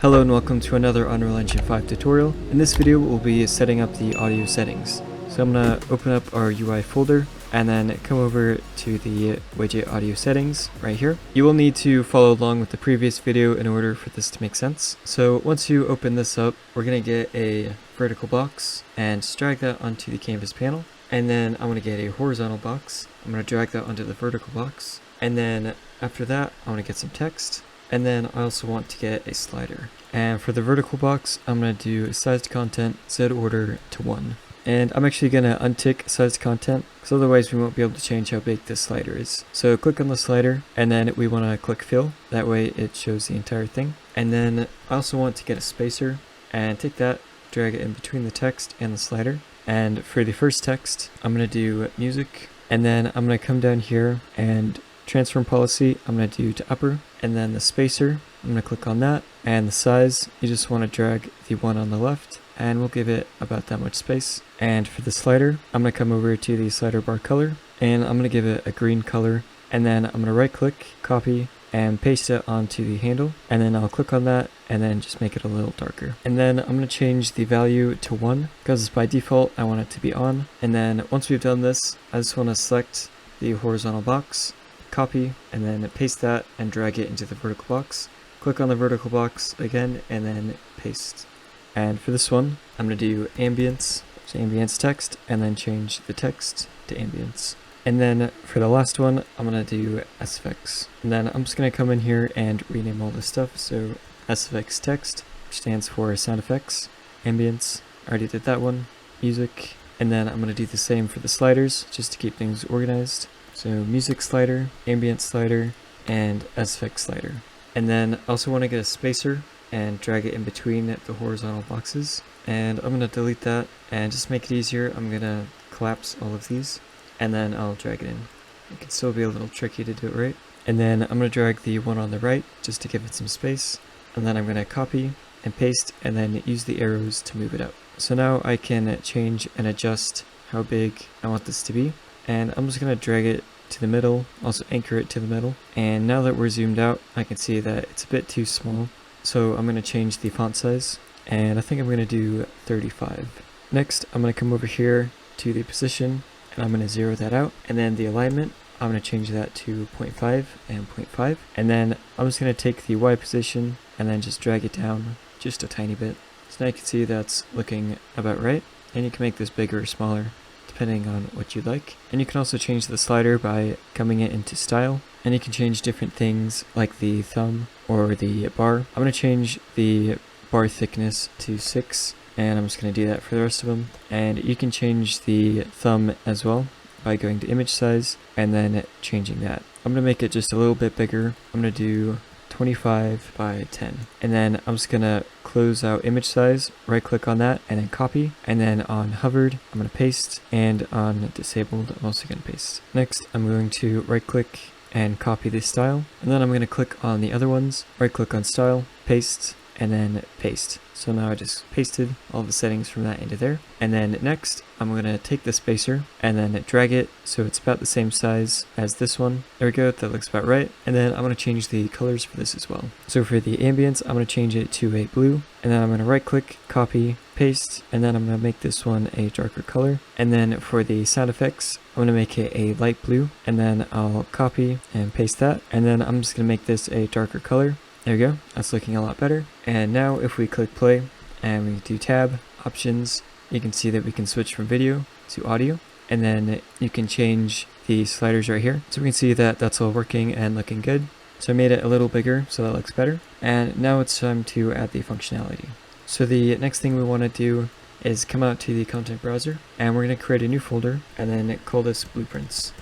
Hello and welcome to another Unreal Engine 5 tutorial. In this video we'll be setting up the audio settings. So I'm going to open up our UI folder and then come over to the widget audio settings right here. You will need to follow along with the previous video in order for this to make sense. So once you open this up, we're going to get a vertical box and just drag that onto the canvas panel. And then I'm going to get a horizontal box. I'm going to drag that onto the vertical box. And then after that, I want to get some text. And then I also want to get a slider. And for the vertical box, I'm going to do sized content, Z order to 1. And I'm actually going to untick sized content, because otherwise we won't be able to change how big this slider is. So click on the slider, and then we want to click fill. That way it shows the entire thing. And then I also want to get a spacer, and take that, drag it in between the text and the slider. And for the first text, I'm going to do music, and then I'm going to come down here and transform policy, I'm going to do to upper, and then the spacer, I'm going to click on that, and the size, you just want to drag the one on the left, and we'll give it about that much space. And for the slider, I'm going to come over to the slider bar color, and I'm going to give it a green color, and then I'm going to right click, copy, and paste it onto the handle, and then I'll click on that, and then just make it a little darker. And then I'm going to change the value to 1, because by default I want it to be on. And then once we've done this, I just want to select the horizontal box, copy, and then paste that and drag it into the vertical box. Click on the vertical box again and then paste. And for this one, I'm going to do ambience, so ambience text, and then change the text to ambience. And then for the last one, I'm going to do SFX. And then I'm just going to come in here and rename all this stuff. So SFX text, which stands for sound effects, ambience, I already did that one, music, and then I'm going to do the same for the sliders just to keep things organized. So music slider, ambient slider, and SFX slider. And then I also want to get a spacer and drag it in between the horizontal boxes. And I'm going to delete that, and just make it easier, I'm going to collapse all of these, and then I'll drag it in. It can still be a little tricky to do it right. And then I'm going to drag the one on the right just to give it some space. And then I'm going to copy and paste, and then use the arrows to move it out. So now I can change and adjust how big I want this to be. And I'm just going to drag it to the middle, also anchor it to the middle. And now that we're zoomed out, I can see that it's a bit too small. So I'm going to change the font size, and I think I'm going to do 35. Next, I'm going to come over here to the position, and I'm going to zero that out. And then the alignment, I'm going to change that to 0.5 and 0.5. And then I'm just going to take the Y position and then just drag it down just a tiny bit. So now you can see that's looking about right. And you can make this bigger or smaller, depending on what you like. And you can also change the slider by coming it into style, and you can change different things like the thumb or the bar. I'm going to change the bar thickness to 6, and I'm just going to do that for the rest of them. And you can change the thumb as well by going to image size and then changing that. I'm going to make it just a little bit bigger. I'm going to do 25 by 10, and then I'm just gonna close out image size, right click on that, and then copy, and then on hovered I'm gonna paste, and on disabled I'm also gonna paste. Next I'm going to right click and copy this style, and then I'm going to click on the other ones, right click on style, paste, and then paste. So now I just pasted all the settings from that into there. And then next, I'm going to take the spacer and then drag it so it's about the same size as this one. There we go, that looks about right. And then I'm going to change the colors for this as well. So for the ambience, I'm going to change it to a blue, and then I'm going to right click, copy, paste, and then I'm going to make this one a darker color. And then for the sound effects, I'm going to make it a light blue, and then I'll copy and paste that. And then I'm just going to make this a darker color. There we go, that's looking a lot better. And now if we click play and we do tab, options, you can see that we can switch from video to audio, and then you can change the sliders right here. So we can see that that's all working and looking good. So I made it a little bigger so that looks better. And now it's time to add the functionality. So the next thing we want to do is come out to the content browser, and we're going to create a new folder and then call this blueprints.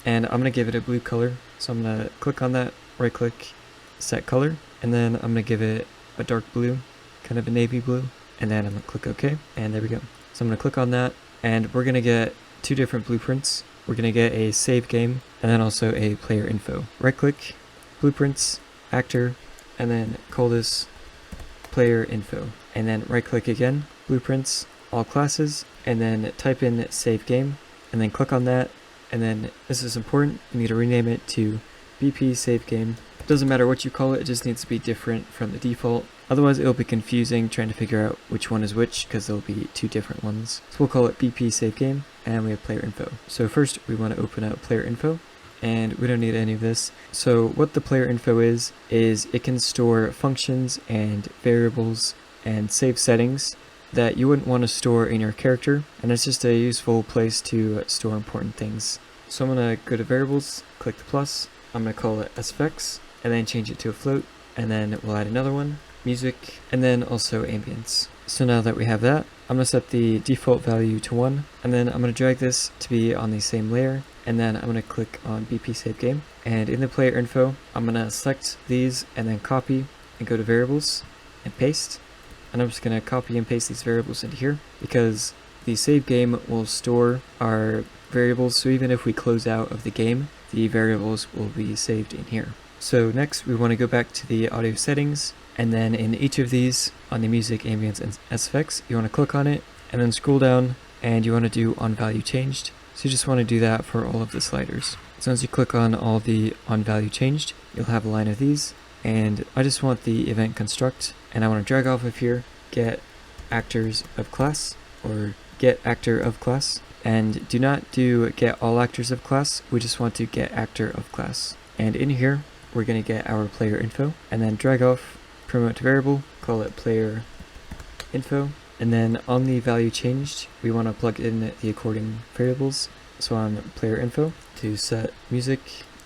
And I'm going to give it a blue color. So I'm going to click on that, right click, set color, and then I'm going to give it a dark blue, kind of a navy blue, and then I'm going to click OK, and there we go. So I'm going to click on that, and we're going to get two different blueprints. We're going to get a save game, and then also a player info. Right click, blueprints, actor, and then call this player info. And then right click again, blueprints, all classes, and then type in save game, and then click on that, and then this is important, you need to rename it to BP save game. Doesn't matter what you call it, it just needs to be different from the default Otherwise it'll be confusing trying to figure out which one is which because there'll be two different ones. So we'll call it BP save game, and we have player info. So first we want to open up player info, and we don't need any of this. So what the player info is it can store functions and variables and save settings that you wouldn't want to store in your character, and it's just a useful place to store important things. So I'm going to go to variables, click the plus, I'm going to call it SFX, and then change it to a float, and then we'll add another one, music, and then also ambience. So now that we have that, I'm going to set the default value to 1, and then I'm going to drag this to be on the same layer, and then I'm going to click on BP save game, and in the player info, I'm going to select these and then copy and go to variables and paste. And I'm just going to copy and paste these variables into here because the save game will store our variables, so even if we close out of the game, the variables will be saved in here. So next we want to go back to the audio settings, and then in each of these on the music, ambience, and SFX, you want to click on it and then scroll down, and you want to do on value changed. So you just want to do that for all of the sliders. So once you click on all the on value changed, you'll have a line of these, and I just want the event construct, and I want to drag off of here, get actors of class, or get actor of class, and do not do get all actors of class, we just want to get actor of class. And in here, we're going to get our player info, and then drag off, promote to variable, call it player info, and then on the value changed, we want to plug in the according variables. So on player info, to set music,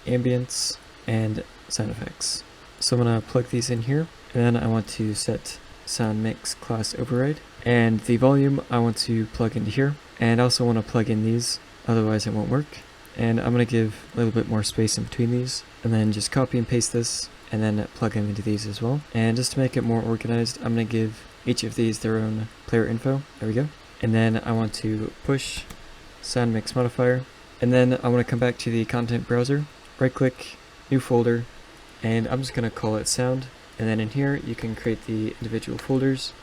ambience, and sound effects. So I'm going to plug these in here, and then I want to set sound mix class override, and the volume I want to plug into here, and I also want to plug in these, otherwise it won't work. And I'm going to give a little bit more space in between these, and then just copy and paste this, and then plug them into these as well. And just to make it more organized, I'm going to give each of these their own player info. There we go. And then I want to push sound mix modifier, and then I want to come back to the content browser, right click, new folder, and I'm just going to call it sound. And then in here you can create the individual folders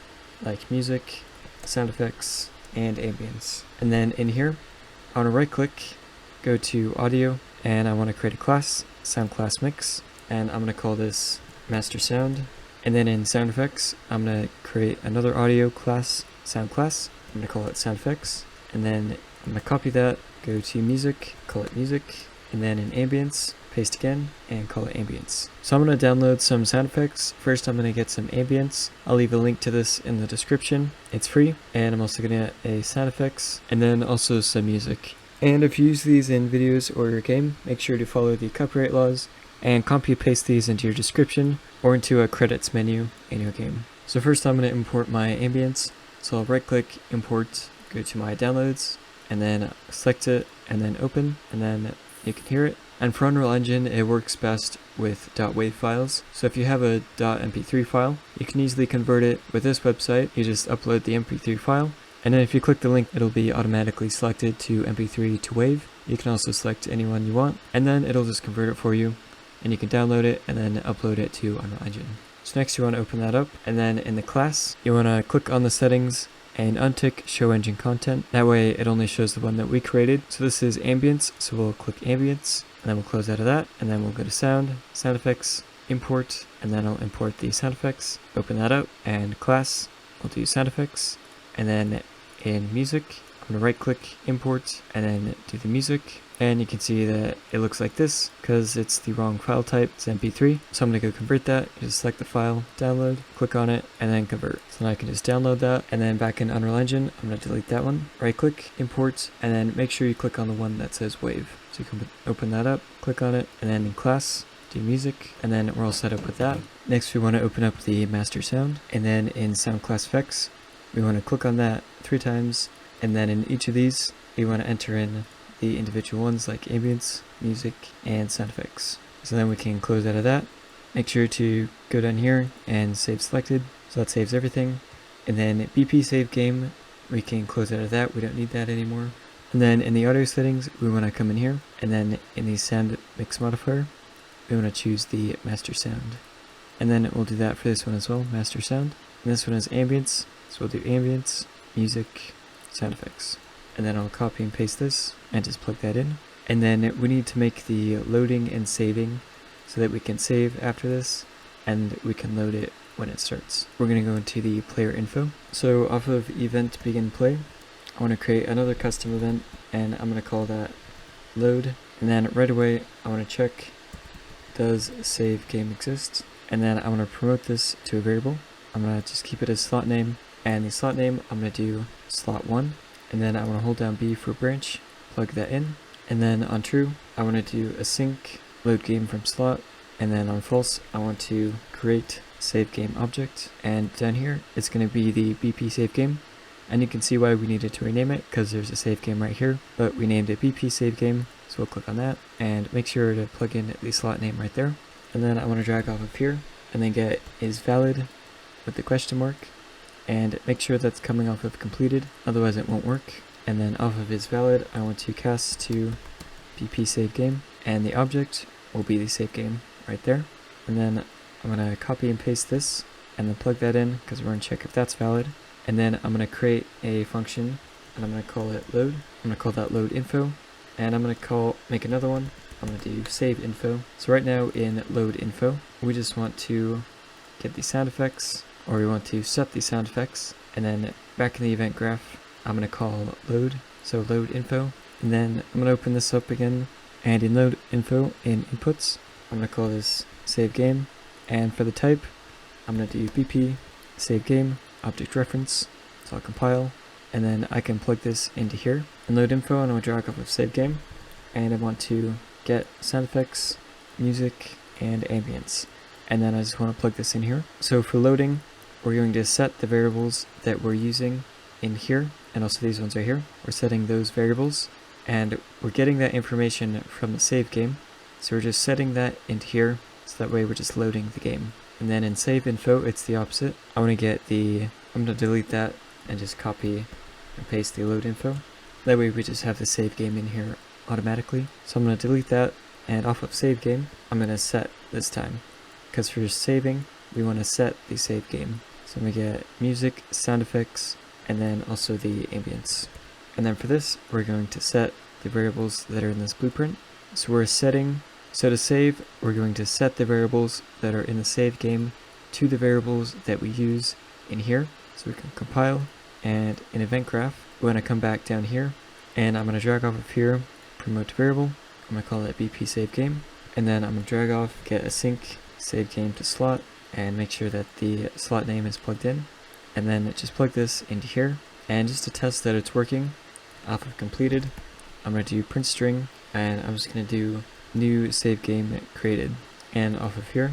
like music, sound effects, and ambience. And then in here I want to right click, go to audio, and I want to create a class, sound class mix, and I'm going to call this master sound. And then in sound effects, I'm going to create another audio class, sound class. I'm going to call it sound effects, and then I'm going to copy that, go to music, call it music, and then in ambience, paste again, and call it ambience. So I'm going to download some sound effects. First I'm going to get some ambience. I'll leave a link to this in the description. It's free, and I'm also going to get a sound effects, and then also some music. And if you use these in videos or your game, make sure to follow the copyright laws and copy paste these into your description or into a credits menu in your game. So first I'm going to import my ambience. So I'll right click, import, go to my downloads, and then select it, and then open, and then you can hear it. And for Unreal Engine, it works best with .wav files. So if you have a .mp3 file, you can easily convert it with this website. You just upload the mp3 file, and then if you click the link, it'll be automatically selected to mp3 to WAV. You can also select any one you want, and then it'll just convert it for you, and you can download it and then upload it to Unreal Engine. So next you want to open that up, and then in the class, you want to click on the settings and untick show engine content. That way it only shows the one that we created. So this is ambience, so we'll click ambience, and then we'll close out of that, and then we'll go to sound, sound effects, import, and then I'll import the sound effects, open that up, and class, we'll do sound effects, and then in music, I'm going to right click, import, and then do the music, and you can see that it looks like this because it's the wrong file type, it's MP3. So I'm going to go convert that, just select the file, download, click on it, and then convert. So now I can just download that, and then back in Unreal Engine, I'm going to delete that one, right click, import, and then make sure you click on the one that says WAV. So you can open that up, click on it, and then in class, do music, and then we're all set up with that. Next we want to open up the master sound, and then in sound class effects, we want to click on that 3 times, and then in each of these, we want to enter in the individual ones like ambience, music, and sound effects. So then we can close out of that. Make sure to go down here and save selected, so that saves everything. And then BP save game, we can close out of that, we don't need that anymore. And then in the audio settings, we want to come in here, and then in the sound mix modifier, we want to choose the master sound. And then we'll do that for this one as well, master sound. And this one is ambience, so we'll do ambience, music, sound effects. And then I'll copy and paste this and just plug that in. And then we need to make the loading and saving so that we can save after this, and we can load it when it starts. We're going to go into the player info. So off of event begin play, I want to create another custom event, and I'm going to call that load. And then right away, I want to check, does save game exist? And then I want to promote this to a variable. I'm going to just keep it as slot name, and the slot name, I'm going to do slot1. And then I want to hold down B for branch, plug that in. And then on true, I want to do async load game from slot. And then on false, I want to create save game object. And down here, it's going to be the BP save game. And you can see why we needed to rename it, because there's a save game right here, but we named it BP save game. So we'll click on that and make sure to plug in the slot name right there. And then I want to drag off of here and then get is valid with the question mark, and make sure that's coming off of completed, otherwise it won't work. And then off of is valid, I want to cast to BP save game, and the object will be the save game right there. And then I'm going to copy and paste this and then plug that in, because we're going to check if that's valid. And then I'm going to create a function, and I'm going to call it load. I'm going to call that load info, and I'm going to make another one. I'm going to do save info. So right now in load info, we just want to get the sound effects, or we want to set the sound effects. And then back in the event graph, I'm going to call load, so load info. And then I'm going to open this up again, and in load info in inputs, I'm going to call this save game. And for the type, I'm going to do BP save game object reference. So I'll compile, and then I can plug this into here. In load info, and I'm going to drag off of save game, and I want to get sound effects, music, and ambience. And then I just want to plug this in here. So for loading, we're going to set the variables that we're using in here, and also these ones right here. We're setting those variables, and we're getting that information from the save game. So we're just setting that into here, so that way we're just loading the game. And then in save info, it's the opposite. I'm going to delete that and just copy and paste the load info. That way we just have the save game in here automatically. So I'm going to delete that, and off of save game, I'm going to set this time, because for saving, we want to set the save game. So I'm going to get music, sound effects, and then also the ambience. And then for this, we're going to set the variables that are in this blueprint. So to save, we're going to set the variables that are in the save game to the variables that we use in here. So we can compile, and in event graph, we're going to come back down here, and I'm going to drag off of here, promote to variable. I'm going to call it BP save game, and then I'm going to drag off, get async save game to slot, and make sure that the slot name is plugged in. And then just plug this into here, and just to test that it's working, off of completed, I'm going to do print string, and I'm just going to do new save game created. And off of here,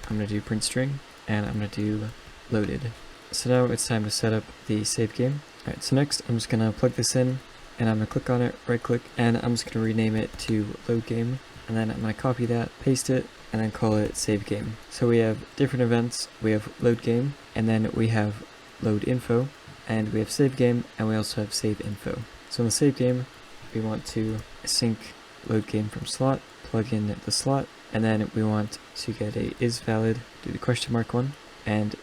I'm going to do print string, and I'm going to do loaded. So now it's time to set up the save game. Alright, so next I'm just going to plug this in, and I'm going to click on it, right click, and I'm just going to rename it to load game. And then I'm going to copy that, paste it, and then call it save game. So we have different events. We have load game, and then we have load info, and we have save game, and we also have save info. So in the save game, we want to async load game from slot, plug in the slot, and then we want to get a is valid, do the question mark one, and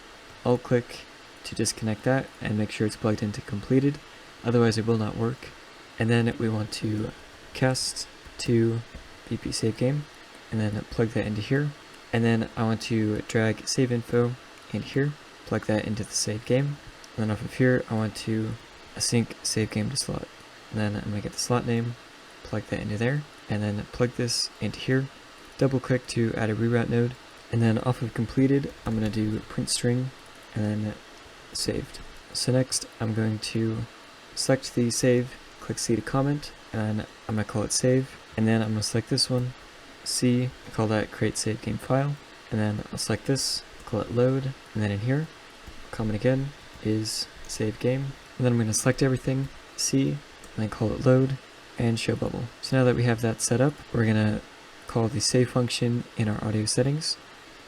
alt click to disconnect that and make sure it's plugged into completed, otherwise it will not work. And then we want to cast to BP save game, and then plug that into here. And then I want to drag save info in here, plug that into the save game. And then off of here, I want to async save game to slot. And then I'm going to get the slot name, plug that into there, and then plug this into here. Double click to add a reroute node. And then off of completed, I'm going to do print string and then saved. So next, I'm going to select the save, click C to comment, and I'm going to call it save. And then I'm going to select this one, C, call that create save game file. And then I'll select this, call it load. And then in here, comment again is save game. And then I'm going to select everything, C, and then call it load and show bubble. So now that we have that set up, we're going to call the save function in our audio settings.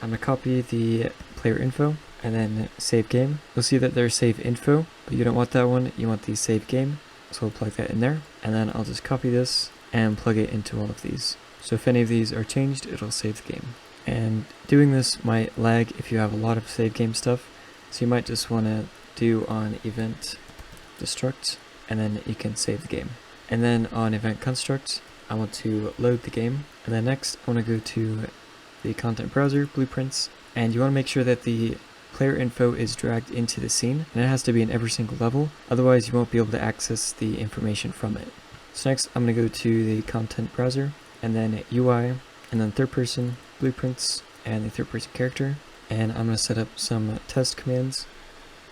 I'm going to copy the player info and then save game. You'll see that there's save info, but you don't want that one, you want the save game. So we'll plug that in there, and then I'll just copy this and plug it into all of these. So if any of these are changed, it'll save the game. And doing this might lag if you have a lot of save game stuff, so you might just want to do on event destruct, and then you can save the game. And then on event construct, I want to load the game, and then next I want to go to the content browser, blueprints, and you want to make sure that the player info is dragged into the scene, and it has to be in every single level, otherwise you won't be able to access the information from it. So next I'm going to go to the content browser, and then UI, and then third person, blueprints, and the third person character, and I'm going to set up some test commands.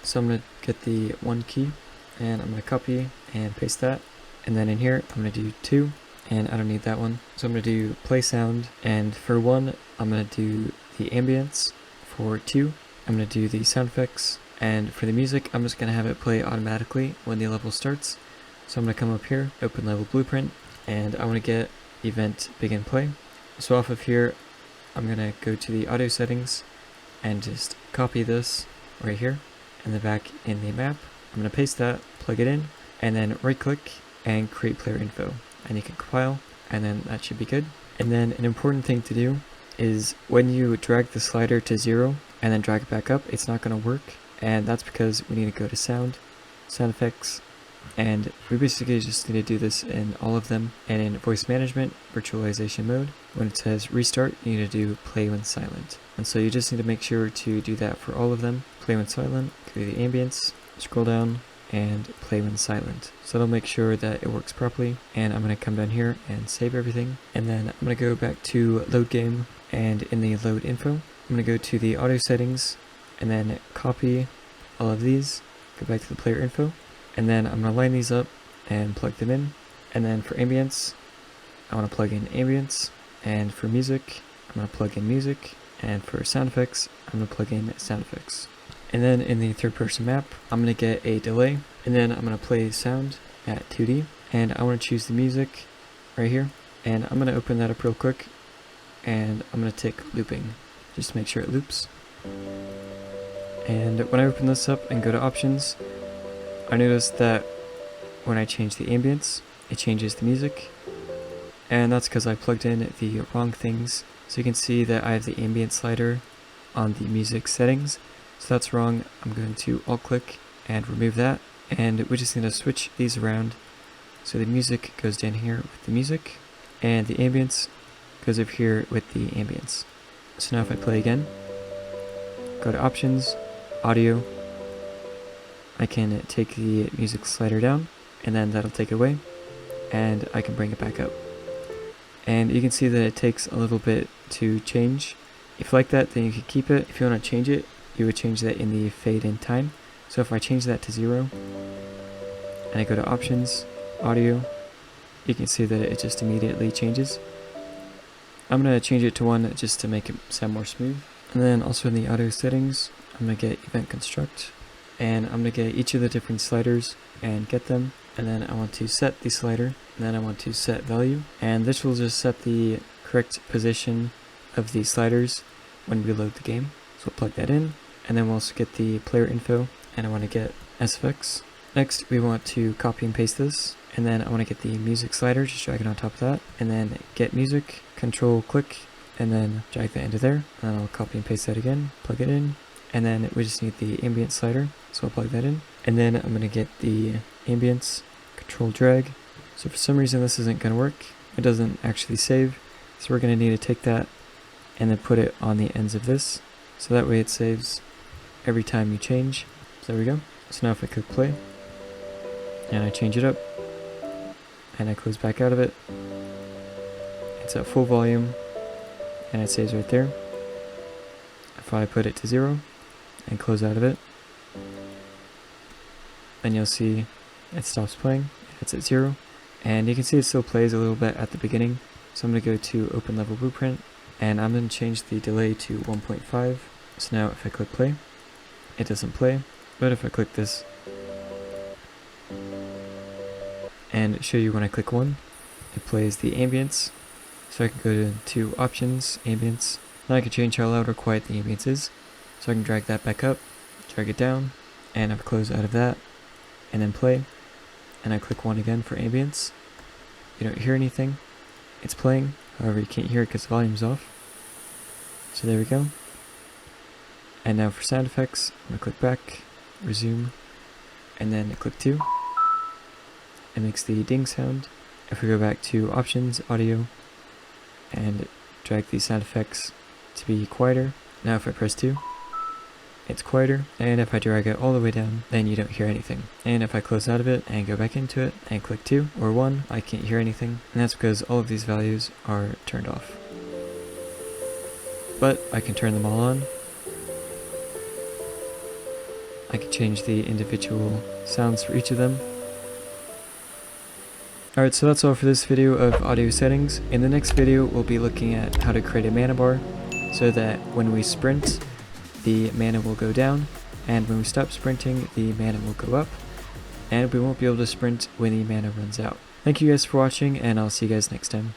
So I'm going to get the 1 key, and I'm going to copy and paste that, and then in here I'm going to do 2, and I don't need that one. So I'm going to do play sound, and for 1 I'm going to do the ambience. For 2 I'm going to do the sound effects, and for the music I'm just going to have it play automatically when the level starts. So I'm going to come up here, open level blueprint, and I want to get event begin play. So off of here I'm going to go to the audio settings and just copy this right here and then back in the map. I'm going to paste that, plug it in, and then right click and create player info, and you can compile, and then that should be good. And then an important thing to do is when you drag the slider to 0 and then drag it back up, it's not going to work, and that's because we need to go to sound effects, and we basically just need to do this in all of them. And in voice management virtualization mode, when it says restart, you need to do play when silent, and so you just need to make sure to do that for all of them. Play when silent, go to the ambience, scroll down, and play when silent. So that'll make sure that it works properly. And I'm going to come down here and save everything, and then I'm going to go back to load game, and in the load info I'm going to go to the audio settings and then copy all of these, go back to the player info, and then I'm going to line these up and plug them in. And then for ambience I want to plug in ambience, and for music I'm going to plug in music, and for sound effects I'm going to plug in sound effects. And then in the third person map, I'm going to get a delay, and then I'm going to play sound at 2D, and I want to choose the music right here, and I'm going to open that up real quick, and I'm going to tick looping just to make sure it loops. And when I open this up and go to options, I notice that when I change the ambience, it changes the music, and that's because I plugged in the wrong things. So you can see that I have the ambient slider on the music settings. So that's wrong. I'm going to alt click and remove that, and we just need to switch these around so the music goes down here with the music and the ambience goes over here with the ambience. So now if I play again, go to options, audio, I can take the music slider down, and then that'll take it away, and I can bring it back up. And you can see that it takes a little bit to change. If you like that, then you can keep it. If you want to change it, you would change that in the fade in time. So if I change that to 0 and I go to options, audio, you can see that it just immediately changes. I'm going to change it to 1 just to make it sound more smooth. And then also in the audio settings, I'm going to get event construct, and I'm going to get each of the different sliders and get them, and then I want to set the slider, and then I want to set value, and this will just set the correct position of the sliders when we load the game. So we'll plug that in, and then we'll also get the player info, and I want to get SFX. Next we want to copy and paste this, and then I want to get the music slider, just drag it on top of that, and then get music, control click, and then drag that into there, and then I'll copy and paste that again, plug it in, and then we just need the ambient slider, so I'll plug that in, and then I'm going to get the ambience, control drag. So for some reason this isn't going to work, it doesn't actually save, so we're going to need to take that and then put it on the ends of this, so that way it saves every time you change. So there we go. So now if I click play, and I change it up, and I close back out of it, it's at full volume, and it saves right there. If I put it to 0 and close out of it, then you'll see it stops playing. It's at 0, and you can see it still plays a little bit at the beginning. So I'm going to go to open level blueprint, and I'm going to change the delay to 1.5. So now if I click play, it doesn't play, but if I click this and show you when I click 1, it plays the ambience. So I can go to options, ambience. Now I can change how loud or quiet the ambience is. So I can drag that back up, drag it down, and I close out of that, and then play. And I click 1 again for ambience. You don't hear anything. It's playing, however you can't hear it because the volume's off. So there we go. And now for sound effects, I'm going to click back, resume, and then click 2. It makes the ding sound. If we go back to options, audio, and drag these sound effects to be quieter. Now if I press 2, it's quieter, and if I drag it all the way down, then you don't hear anything. And if I close out of it and go back into it and click 2 or 1, I can't hear anything, and that's because all of these values are turned off. But I can turn them all on. I can change the individual sounds for each of them. Alright, so that's all for this video of audio settings. In the next video, we'll be looking at how to create a mana bar so that when we sprint, the mana will go down, and when we stop sprinting, the mana will go up, and we won't be able to sprint when the mana runs out. Thank you guys for watching, and I'll see you guys next time.